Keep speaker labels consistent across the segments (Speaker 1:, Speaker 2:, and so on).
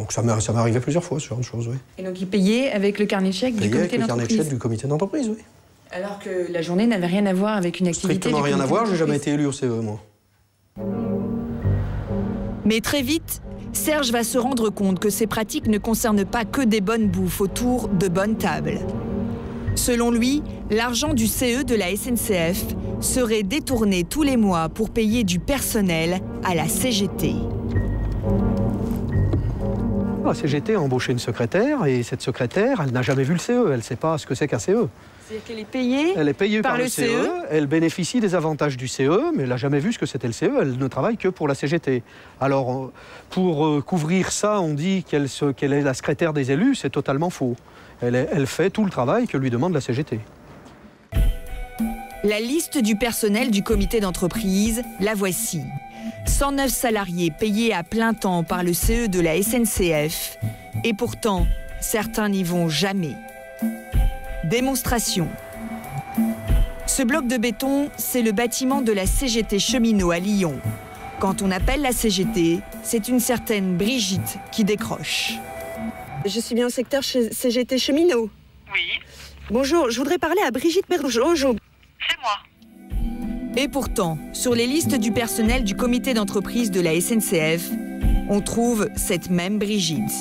Speaker 1: Donc ça m'est arrivé plusieurs fois, ce genre de choses, oui.
Speaker 2: Et donc il payait avec le carnet de chèques du comité d'entreprise? Avec le carnet de chèques
Speaker 1: du comité d'entreprise, oui.
Speaker 2: Alors que la journée n'avait rien à voir avec une activité du comité d'entreprise?
Speaker 1: Strictement rien à voir, j'ai jamais été élu au CE, moi.
Speaker 3: Mais très vite, Serge va se rendre compte que ces pratiques ne concernent pas que des bonnes bouffes autour de bonnes tables. Selon lui, l'argent du CE de la SNCF serait détourné tous les mois pour payer du personnel à la CGT.
Speaker 1: La CGT a embauché une secrétaire et cette secrétaire, elle n'a jamais vu le CE, elle ne sait pas ce que c'est qu'un CE.
Speaker 2: C'est-à-dire qu'elle est payée?
Speaker 1: Elle est payée par le CE, elle bénéficie des avantages du CE, mais elle n'a jamais vu ce que c'était le CE, elle ne travaille que pour la CGT. Alors, pour couvrir ça, on dit qu'elle est la secrétaire des élus, c'est totalement faux. Elle fait tout le travail que lui demande la CGT.
Speaker 3: La liste du personnel du comité d'entreprise, la voici. 109 salariés payés à plein temps par le CE de la SNCF. Et pourtant, certains n'y vont jamais. Démonstration. Ce bloc de béton, c'est le bâtiment de la CGT Cheminot à Lyon. Quand on appelle la CGT, c'est une certaine Brigitte qui décroche.
Speaker 4: Je suis bien au secteur CGT Cheminot.
Speaker 5: Oui.
Speaker 4: Bonjour, je voudrais parler à Brigitte Bergeau.
Speaker 5: C'est moi.
Speaker 3: Et pourtant, sur les listes du personnel du comité d'entreprise de la SNCF, on trouve cette même Brigitte.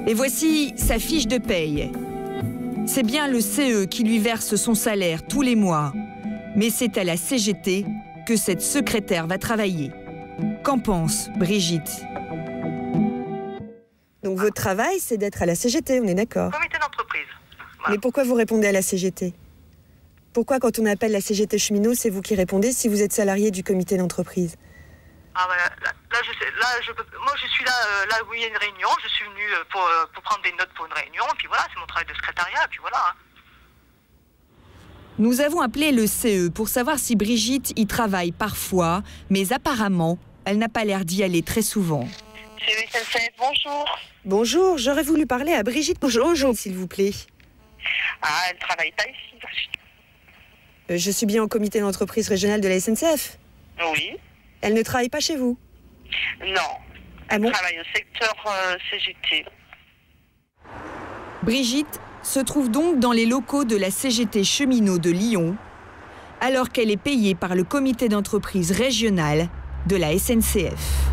Speaker 3: Et voici sa fiche de paye. C'est bien le CE qui lui verse son salaire tous les mois. Mais c'est à la CGT que cette secrétaire va travailler. Qu'en pense Brigitte?
Speaker 4: Donc votre travail, c'est d'être à la CGT, on est d'accord?
Speaker 5: Comité d'entreprise. Voilà.
Speaker 4: Mais pourquoi vous répondez à la CGT? Pourquoi, quand on appelle la CGT Cheminot, c'est vous qui répondez si vous êtes salarié du comité d'entreprise?
Speaker 5: Ah ouais, moi je suis là où il y a une réunion, je suis venue pour prendre des notes pour une réunion, et puis voilà, c'est mon travail de secrétariat, et puis voilà.
Speaker 3: Nous avons appelé le CE pour savoir si Brigitte y travaille parfois, mais apparemment, elle n'a pas l'air d'y aller très souvent.
Speaker 5: C'est SNCF, bonjour.
Speaker 4: Bonjour, j'aurais voulu parler à Brigitte Bergeau, s'il vous plaît.
Speaker 5: Ah, elle travaille pas ici, Brigitte.
Speaker 4: Je suis bien au comité d'entreprise régional de la SNCF.
Speaker 5: Oui.
Speaker 4: Elle ne travaille pas chez vous?
Speaker 5: Non.
Speaker 4: Ah
Speaker 5: Elle
Speaker 4: bon?
Speaker 5: travaille au secteur CGT.
Speaker 3: Brigitte se trouve donc dans les locaux de la CGT Cheminot de Lyon, alors qu'elle est payée par le comité d'entreprise régional de la SNCF.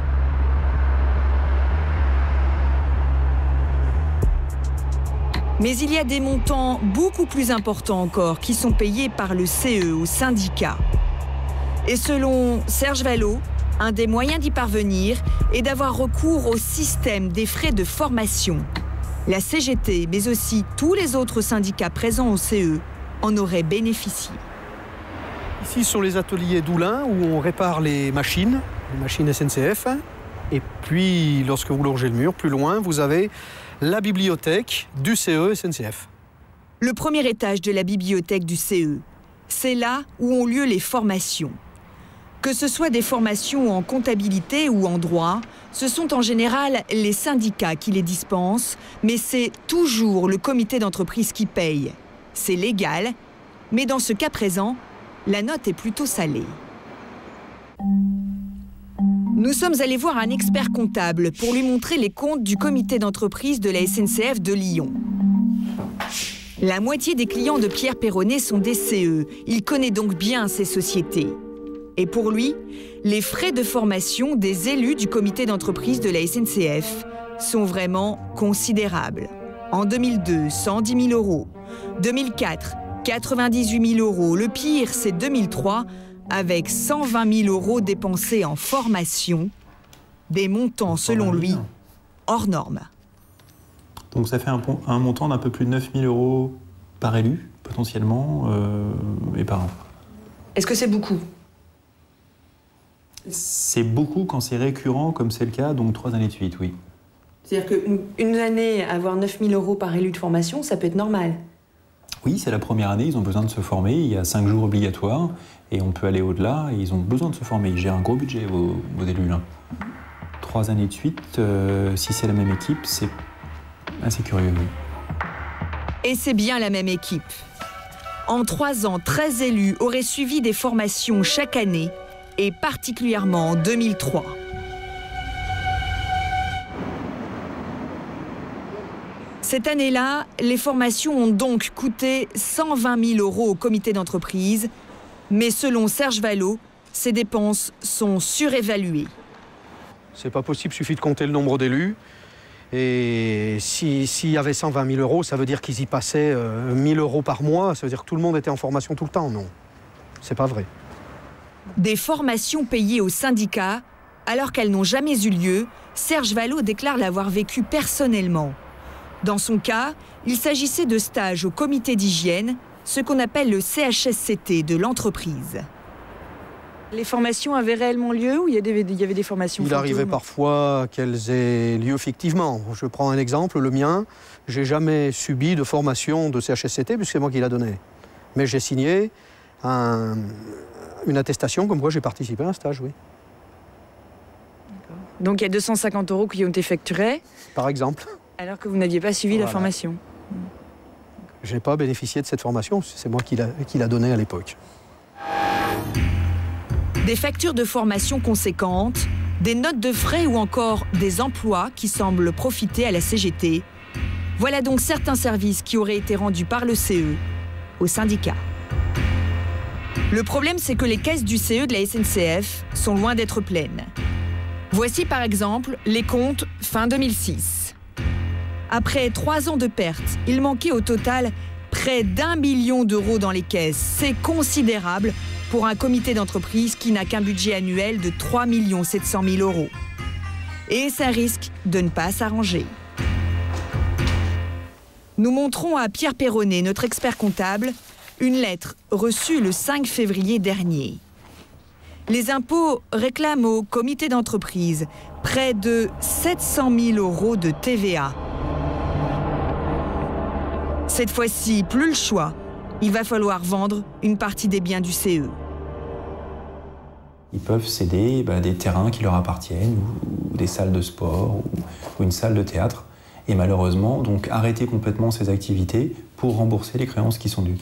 Speaker 3: Mais il y a des montants beaucoup plus importants encore qui sont payés par le CE au syndicat. Et selon Serge Vallot, un des moyens d'y parvenir est d'avoir recours au système des frais de formation. La CGT, mais aussi tous les autres syndicats présents au CE, en auraient bénéficié.
Speaker 1: Ici, sur les ateliers d'Oulin, où on répare les machines SNCF. Et puis, lorsque vous longez le mur, plus loin, vous avez la bibliothèque du CE SNCF.
Speaker 3: Le premier étage de la bibliothèque du CE, c'est là où ont lieu les formations. Que ce soit des formations en comptabilité ou en droit, ce sont en général les syndicats qui les dispensent, mais c'est toujours le comité d'entreprise qui paye. C'est légal, mais dans ce cas présent, la note est plutôt salée. Nous sommes allés voir un expert comptable pour lui montrer les comptes du comité d'entreprise de la SNCF de Lyon. La moitié des clients de Pierre Perronnet sont des CE. Il connaît donc bien ces sociétés. Et pour lui, les frais de formation des élus du comité d'entreprise de la SNCF sont vraiment considérables. En 2002, 110 000 €. 2004, 98 000 €. Le pire, c'est 2003, avec 120 000 € dépensés en formation, des montants, selon lui, hors normes.
Speaker 6: Donc ça fait un montant d'un peu plus de 9 000 € par élu, potentiellement, et par an.
Speaker 2: Est-ce que c'est beaucoup?
Speaker 6: C'est beaucoup quand c'est récurrent, comme c'est le cas, donc 3 années de suite, oui.
Speaker 2: C'est-à-dire qu'une année, avoir 9 000 € par élu de formation, ça peut être normal?
Speaker 6: Oui, c'est la première année, ils ont besoin de se former, il y a 5 jours obligatoires, et on peut aller au-delà, et ils ont besoin de se former. Ils gèrent un gros budget, vos élus, là. 3 années de suite, si c'est la même équipe, c'est assez curieux, oui.
Speaker 3: Et c'est bien la même équipe. En 3 ans, 13 élus auraient suivi des formations chaque année, et particulièrement en 2003. Cette année-là, les formations ont donc coûté 120 000 € au comité d'entreprise. Mais selon Serge Vallot, ces dépenses sont surévaluées.
Speaker 1: C'est pas possible, il suffit de compter le nombre d'élus. Et s'il y avait 120 000 €, ça veut dire qu'ils y passaient 1 000 € par mois. Ça veut dire que tout le monde était en formation tout le temps. Non, c'est pas vrai.
Speaker 3: Des formations payées aux syndicats, alors qu'elles n'ont jamais eu lieu, Serge Vallot déclare l'avoir vécu personnellement. Dans son cas, il s'agissait de stages au comité d'hygiène, ce qu'on appelle le CHSCT de l'entreprise.
Speaker 7: Les formations avaient réellement lieu ou il y avait des formations
Speaker 1: Il
Speaker 7: fantômes?
Speaker 1: arrivait parfois qu'elles aient lieu fictivement. Je prends un exemple, le mien. J'ai jamais subi de formation de CHSCT puisque c'est moi qui la donnais. Mais j'ai signé une attestation comme quoi j'ai participé à un stage, oui.
Speaker 7: Donc il y a 250 € qui ont été facturés,
Speaker 1: Par exemple.
Speaker 7: alors que vous n'aviez pas suivi la formation.
Speaker 1: Je n'ai pas bénéficié de cette formation, c'est moi qui l'a donnée à l'époque.
Speaker 3: Des factures de formation conséquentes, des notes de frais ou encore des emplois qui semblent profiter à la CGT. Voilà donc certains services qui auraient été rendus par le CE aux syndicats. Le problème, c'est que les caisses du CE de la SNCF sont loin d'être pleines. Voici par exemple les comptes fin 2006. Après 3 ans de pertes, il manquait au total près d'1 million d'euros dans les caisses. C'est considérable pour un comité d'entreprise qui n'a qu'un budget annuel de 3 700 000 €. Et ça risque de ne pas s'arranger. Nous montrons à Pierre Perronnet, notre expert comptable, une lettre reçue le 5 février dernier. Les impôts réclament au comité d'entreprise près de 700 000 € de TVA. Cette fois-ci, plus le choix. Il va falloir vendre une partie des biens du CE.
Speaker 6: Ils peuvent céder des terrains qui leur appartiennent, ou des salles de sport, ou une salle de théâtre, et malheureusement, donc arrêter complètement ces activités pour rembourser les créances qui sont dues.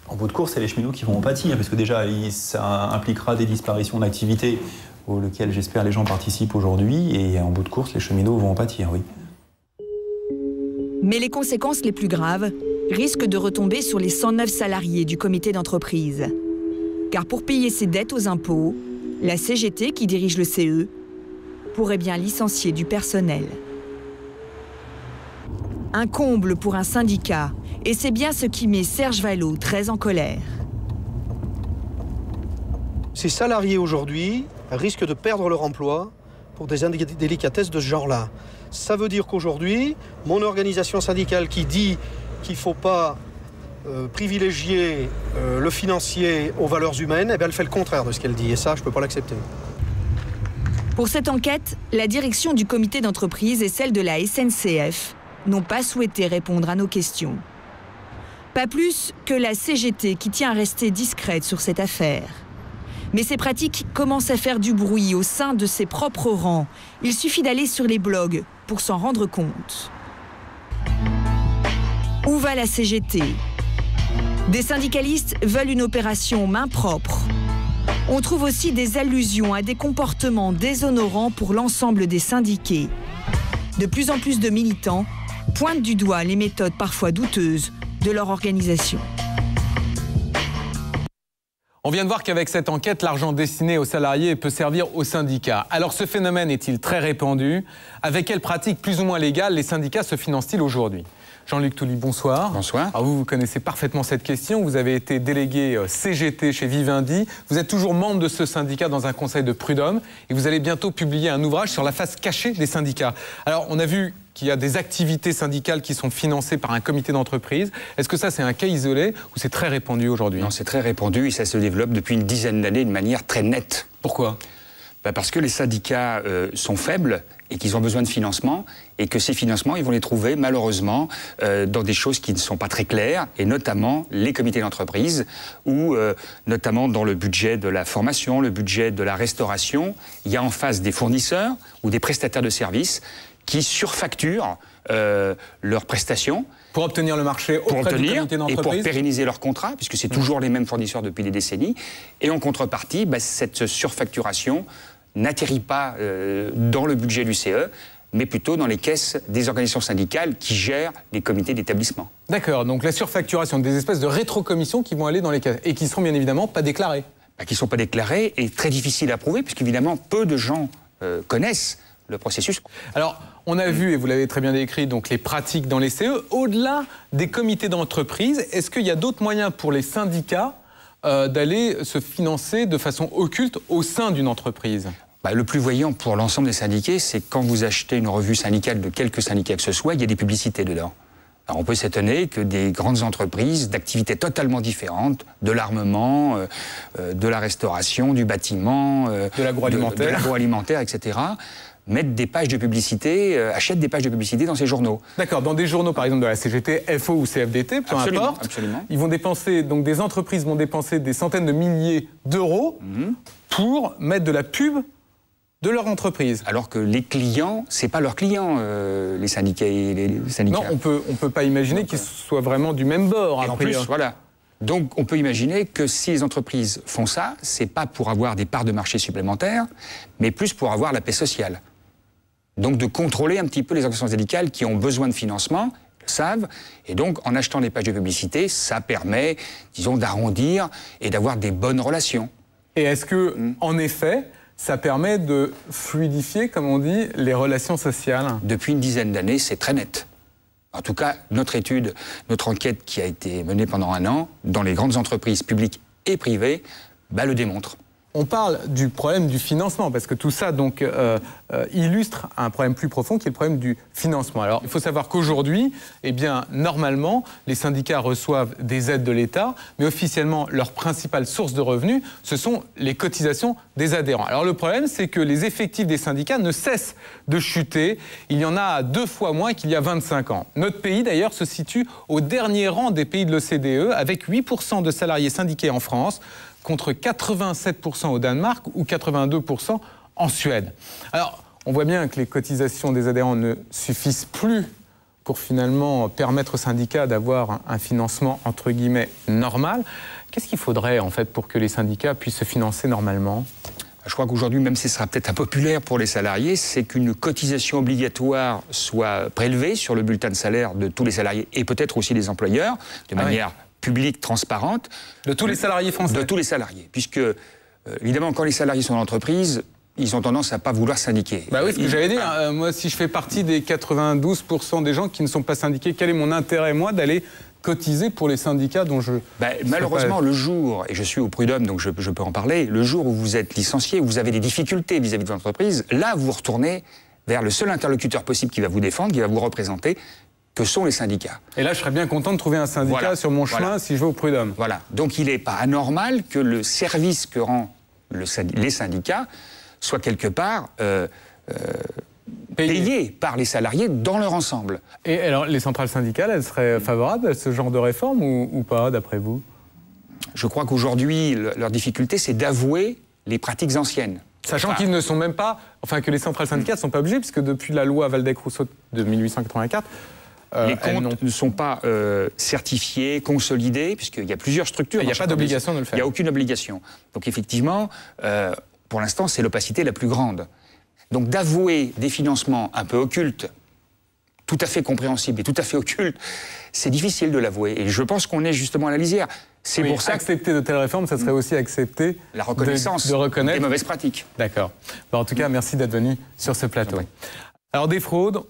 Speaker 6: En bout de course, c'est les cheminots qui vont en pâtir, parce que déjà, ça impliquera des disparitions d'activités auxquelles j'espère les gens participent aujourd'hui, et en bout de course, les cheminots vont en pâtir, oui.
Speaker 3: Mais les conséquences les plus graves risquent de retomber sur les 109 salariés du comité d'entreprise. Car pour payer ses dettes aux impôts, la CGT, qui dirige le CE, pourrait bien licencier du personnel. Un comble pour un syndicat, et c'est bien ce qui met Serge Vallot très en colère.
Speaker 1: Ces salariés aujourd'hui risquent de perdre leur emploi pour des indélicatesses de ce genre-là. Ça veut dire qu'aujourd'hui, mon organisation syndicale qui dit qu'il ne faut pas privilégier le financier aux valeurs humaines, elle fait le contraire de ce qu'elle dit. Et ça, je ne peux pas l'accepter.
Speaker 3: Pour cette enquête, la direction du comité d'entreprise et celle de la SNCF n'ont pas souhaité répondre à nos questions. Pas plus que la CGT qui tient à rester discrète sur cette affaire. Mais ces pratiques commencent à faire du bruit au sein de ses propres rangs. Il suffit d'aller sur les blogs pour s'en rendre compte. Où va la CGT? Des syndicalistes veulent une opération main propre. On trouve aussi des allusions à des comportements déshonorants pour l'ensemble des syndiqués. De plus en plus de militants pointent du doigt les méthodes parfois douteuses de leur organisation.
Speaker 8: On vient de voir qu'avec cette enquête, l'argent destiné aux salariés peut servir aux syndicats. Alors ce phénomène est-il très répandu? Avec quelles pratiques plus ou moins légales les syndicats se financent-ils aujourd'hui? Jean-Luc Touly, bonsoir.
Speaker 9: Bonsoir.
Speaker 8: Alors vous connaissez parfaitement cette question. Vous avez été délégué CGT chez Vivendi. Vous êtes toujours membre de ce syndicat dans un conseil de prud'homme. Et vous allez bientôt publier un ouvrage sur la face cachée des syndicats. Alors on a vu qu'il y a des activités syndicales qui sont financées par un comité d'entreprise. Est-ce que ça, c'est un cas isolé ou c'est très répandu aujourd'hui?
Speaker 9: Non, c'est très répandu et ça se développe depuis une dizaine d'années de manière très nette.
Speaker 8: Pourquoi?
Speaker 9: Parce que les syndicats sont faibles et qu'ils ont besoin de financement et que ces financements, ils vont les trouver malheureusement dans des choses qui ne sont pas très claires et notamment les comités d'entreprise ou notamment dans le budget de la formation, le budget de la restauration, il y a en face des fournisseurs ou des prestataires de services qui surfacturent leurs prestations.
Speaker 8: Pour obtenir le marché auprès du comité d'entreprise.
Speaker 9: Et pour pérenniser leurs contrats, puisque c'est toujours les mêmes fournisseurs depuis des décennies. Et en contrepartie, cette surfacturation n'atterrit pas dans le budget du CE. mais plutôt dans les caisses des organisations syndicales qui gèrent les comités d'établissement.
Speaker 8: D'accord, donc la surfacturation, des espèces de rétrocommissions qui vont aller dans les caisses et qui ne seront bien évidemment pas déclarées.
Speaker 9: Qui ne sont pas déclarées et très difficiles à prouver, puisqu'évidemment, peu de gens connaissent le processus.
Speaker 8: Alors, on a vu, et vous l'avez très bien décrit, donc les pratiques dans les CE. Au-delà des comités d'entreprise, est-ce qu'il y a d'autres moyens pour les syndicats d'aller se financer de façon occulte au sein d'une entreprise ?
Speaker 9: Le plus voyant pour l'ensemble des syndiqués, c'est quand vous achetez une revue syndicale de quelque syndicat que ce soit, il y a des publicités dedans. Alors on peut s'étonner que des grandes entreprises d'activités totalement différentes, de l'armement, de la restauration, du bâtiment,
Speaker 8: de l'agroalimentaire,
Speaker 9: etc., mettent des pages de publicité, achètent des pages de publicité dans ces journaux.
Speaker 8: D'accord, dans des journaux par exemple de la CGT, FO ou CFDT, peu importe.
Speaker 9: Absolument.
Speaker 8: Ils vont dépenser, donc des entreprises vont dépenser des centaines de milliers d'euros pour mettre de la pub de leur entreprise.
Speaker 9: Alors que les clients, c'est pas leurs clients, les syndicats et les syndicats.
Speaker 8: Non, on peut pas imaginer qu'ils soient vraiment du même bord.
Speaker 9: Et en plus, voilà. Donc, on peut imaginer que si les entreprises font ça, c'est pas pour avoir des parts de marché supplémentaires, mais plus pour avoir la paix sociale. Donc, de contrôler un petit peu les organisations syndicales qui ont besoin de financement, le savent, et donc, en achetant des pages de publicité, ça permet, disons, d'arrondir et d'avoir des bonnes relations.
Speaker 8: Et est-ce que, en effet, ça permet de fluidifier, comme on dit, les relations sociales?
Speaker 9: Depuis une dizaine d'années, c'est très net. En tout cas, notre étude, notre enquête qui a été menée pendant 1 an, dans les grandes entreprises publiques et privées, le démontre.
Speaker 8: On parle du problème du financement, parce que tout ça donc, illustre un problème plus profond qui est le problème du financement. Alors, il faut savoir qu'aujourd'hui, eh bien, normalement, les syndicats reçoivent des aides de l'État, mais officiellement, leur principale source de revenus, ce sont les cotisations des adhérents. Alors, le problème, c'est que les effectifs des syndicats ne cessent de chuter. Il y en a 2 fois moins qu'il y a 25 ans. Notre pays, d'ailleurs, se situe au dernier rang des pays de l'OCDE, avec 8% de salariés syndiqués en France, contre 87% au Danemark ou 82% en Suède. Alors, on voit bien que les cotisations des adhérents ne suffisent plus pour finalement permettre aux syndicats d'avoir un financement entre guillemets normal. Qu'est-ce qu'il faudrait en fait pour que les syndicats puissent se financer normalement ?
Speaker 9: Je crois qu'aujourd'hui, même si ce sera peut-être impopulaire pour les salariés, c'est qu'une cotisation obligatoire soit prélevée sur le bulletin de salaire de tous les salariés et peut-être aussi des employeurs, de manière publique, transparente.
Speaker 8: De tous les salariés français ?
Speaker 9: De tous les salariés. Puisque, évidemment, quand les salariés sont dans l'entreprise, ils ont tendance à ne pas vouloir syndiquer.
Speaker 8: Oui, ce que j'allais dire. Moi, si je fais partie des 92% des gens qui ne sont pas syndiqués, quel est mon intérêt, moi, d'aller cotiser pour les syndicats dont je...
Speaker 9: malheureusement, le jour, et je suis au Prud'homme, donc je peux en parler, le jour où vous êtes licencié, où vous avez des difficultés vis-à-vis de votre entreprise, là, vous retournez vers le seul interlocuteur possible qui va vous défendre, qui va vous représenter, que sont les syndicats.
Speaker 8: Et là, je serais bien content de trouver un syndicat sur mon chemin si je vais au Prud'homme.
Speaker 9: Voilà. Donc, il n'est pas anormal que le service que rend les syndicats soit quelque part payé par les salariés dans leur ensemble.
Speaker 8: Et alors, les centrales syndicales, elles seraient favorables à ce genre de réforme ou pas, d'après vous ?
Speaker 9: Je crois qu'aujourd'hui, leur difficulté, c'est d'avouer les pratiques anciennes.
Speaker 8: Sachant qu'ils ne sont même pas... Enfin, que les centrales syndicales ne sont pas obligées, puisque depuis la loi Waldeck-Rousseau de 1884...
Speaker 9: les comptes ne sont pas certifiés, consolidés, puisqu'il y a plusieurs structures.
Speaker 8: Il n'y a pas d'obligation de le faire.
Speaker 9: Il n'y a aucune obligation. Donc effectivement, pour l'instant, c'est l'opacité la plus grande. Donc d'avouer des financements un peu occultes, tout à fait compréhensibles et tout à fait occultes, c'est difficile de l'avouer. Et je pense qu'on est justement à la lisière. C'est pour ça
Speaker 8: accepter de telles réformes, ça serait aussi accepter
Speaker 9: la reconnaissance
Speaker 8: de reconnaître
Speaker 9: des mauvaises pratiques.
Speaker 8: D'accord. En tout cas, merci d'être venu sur ce plateau. Alors des fraudes,